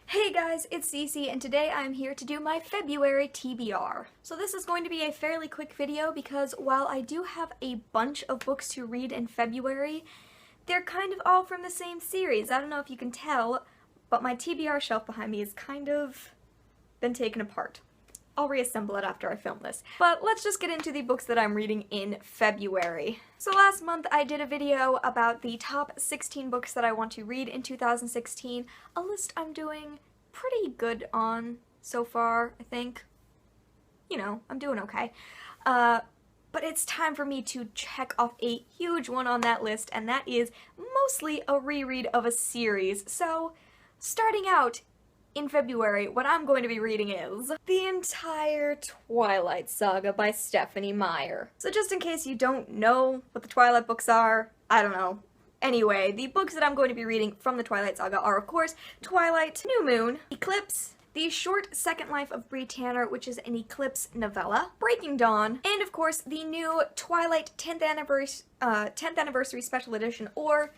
Hey guys, it's Cece, and today I'm here to do my February TBR. So this is going to be a fairly quick video because while I do have a bunch of books to read in February, they're kind of all from the same series. I don't know if you can tell, but my TBR shelf behind me has kind of been taken apart. I'll reassemble it after I film this. But let's just get into the books that I'm reading in February. So last month I did a video about the top 16 books that I want to read in 2016, a list I'm doing pretty good on so far, I think. You know, I'm doing okay. But it's time for me to check off a huge one on that list, and that is mostly a reread of a series. So, starting out in February, what I'm going to be reading is the entire Twilight Saga by Stephanie Meyer. So just in case you don't know what the Twilight books are, I don't know. Anyway, the books that I'm going to be reading from the Twilight Saga are, of course, Twilight, New Moon, Eclipse, The Short Second Life of Bree Tanner, which is an Eclipse novella, Breaking Dawn, and of course the new Twilight 10th Anniversary Special Edition, or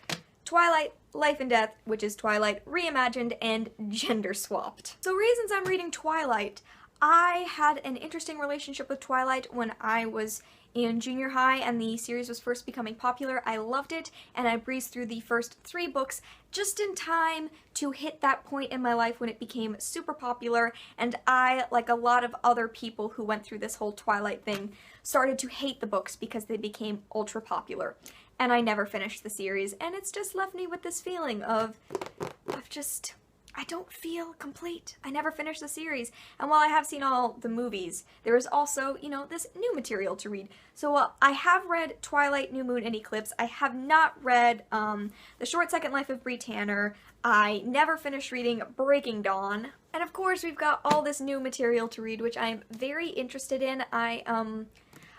Twilight, Life and Death, which is Twilight Reimagined and Gender Swapped. So reasons I'm reading Twilight: I had an interesting relationship with Twilight when I was in junior high and the series was first becoming popular. I loved it, and I breezed through the first 3 books just in time to hit that point in my life when it became super popular, and I, like a lot of other people who went through this whole Twilight thing, started to hate the books because they became ultra popular. And I never finished the series, and it's just left me with this feeling of just, I don't feel complete. I never finished the series. And while I have seen all the movies, there is also, you know, this new material to read. So I have read Twilight, New Moon, and Eclipse. I have not read The Short Second Life of Bree Tanner. I never finished reading Breaking Dawn. And of course, we've got all this new material to read, which I'm very interested in.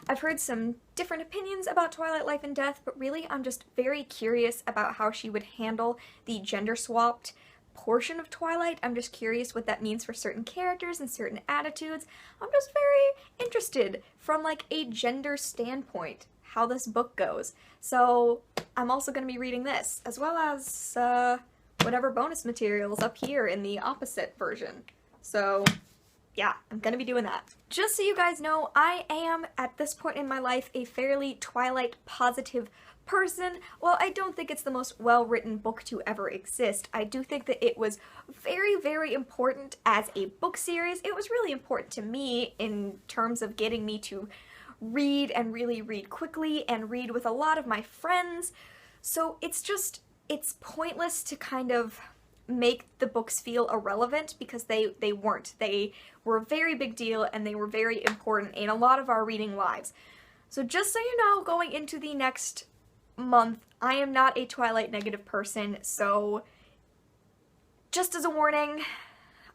I've heard some different opinions about Twilight, Life and Death, but really I'm just very curious about how she would handle the gender-swapped portion of Twilight. I'm just curious what that means for certain characters and certain attitudes. I'm just very interested from like a gender standpoint how this book goes. So I'm also going to be reading this, as well as whatever bonus materials up here in the opposite version. So yeah, I'm gonna be doing that. Just so you guys know, I am, at this point in my life, a fairly Twilight positive person. While I don't think it's the most well-written book to ever exist, I do think that it was very, very important as a book series. It was really important to me in terms of getting me to read and really read quickly and read with a lot of my friends. So it's pointless to kind of make the books feel irrelevant because they weren't. They were a very big deal and they were very important in a lot of our reading lives. So just so you know, going into the next month, I am not a Twilight negative person, so just as a warning,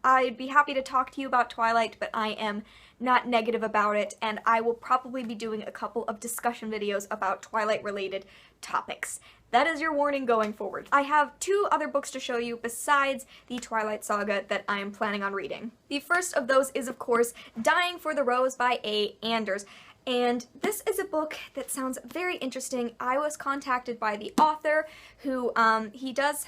I'd be happy to talk to you about Twilight, but I am not negative about it, and I will probably be doing a couple of discussion videos about Twilight-related topics. That is your warning going forward. I have 2 other books to show you besides the Twilight Saga that I am planning on reading. The first of those is, of course, Dying for the Rose by A. Anders. And this is a book that sounds very interesting. I was contacted by the author, who, he does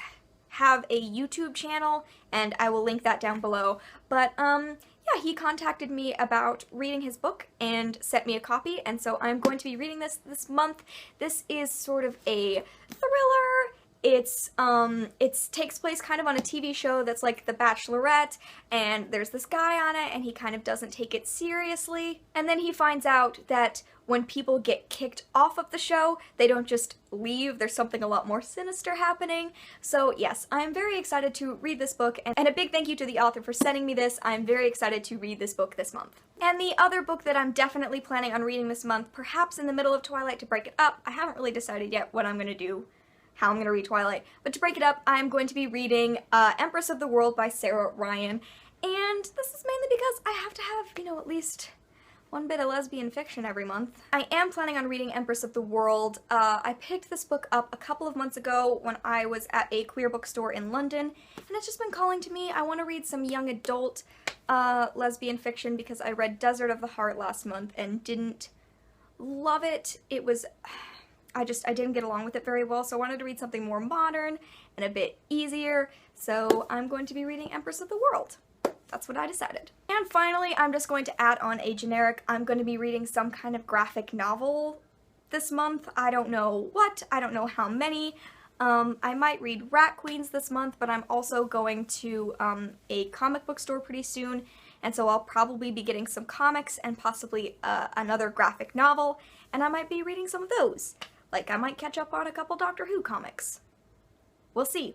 have a YouTube channel, and I will link that down below. But, yeah, he contacted me about reading his book and sent me a copy, and so I'm going to be reading this month. This is sort of a thriller. It takes place kind of on a TV show that's like The Bachelorette, and there's this guy on it, and he kind of doesn't take it seriously. And then he finds out that when people get kicked off of the show, they don't just leave. There's something a lot more sinister happening. So yes, I'm very excited to read this book, and a big thank you to the author for sending me this. I'm very excited to read this book this month. And the other book that I'm definitely planning on reading this month, perhaps in the middle of Twilight to break it up, I haven't really decided yet what I'm going to do, how I'm going to read Twilight, but to break it up, I'm going to be reading Empress of the World by Sara Ryan, and this is mainly because I have to have, you know, at least one bit of lesbian fiction every month. I am planning on reading Empress of the World. I picked this book up a couple of months ago when I was at a queer bookstore in London, and it's just been calling to me. I want to read some young adult lesbian fiction because I read Desert of the Heart last month and didn't love it. I didn't get along with it very well, so I wanted to read something more modern and a bit easier, so I'm going to be reading Empress of the World. That's what I decided. And finally, I'm just going to add on a generic. I'm going to be reading some kind of graphic novel this month. I don't know what, I don't know how many. I might read Rat Queens this month, but I'm also going to a comic book store pretty soon, and so I'll probably be getting some comics and possibly another graphic novel, and I might be reading some of those. Like, I might catch up on a couple Doctor Who comics. We'll see,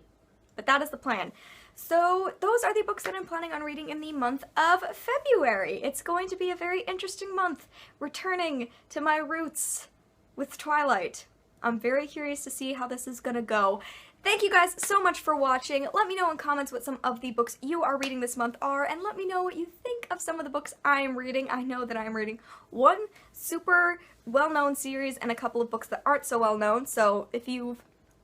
but that is the plan. So those are the books that I'm planning on reading in the month of February. It's going to be a very interesting month, returning to my roots with Twilight. I'm very curious to see how this is gonna go. Thank you guys so much for watching. Let me know in comments what some of the books you are reading this month are, and let me know what you think of some of the books I am reading. I know that I am reading one super well-known series and a couple of books that aren't so well-known, so if you've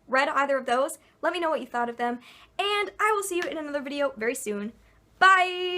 read either of those, let me know what you thought of them, and I will see you in another video very soon. Bye!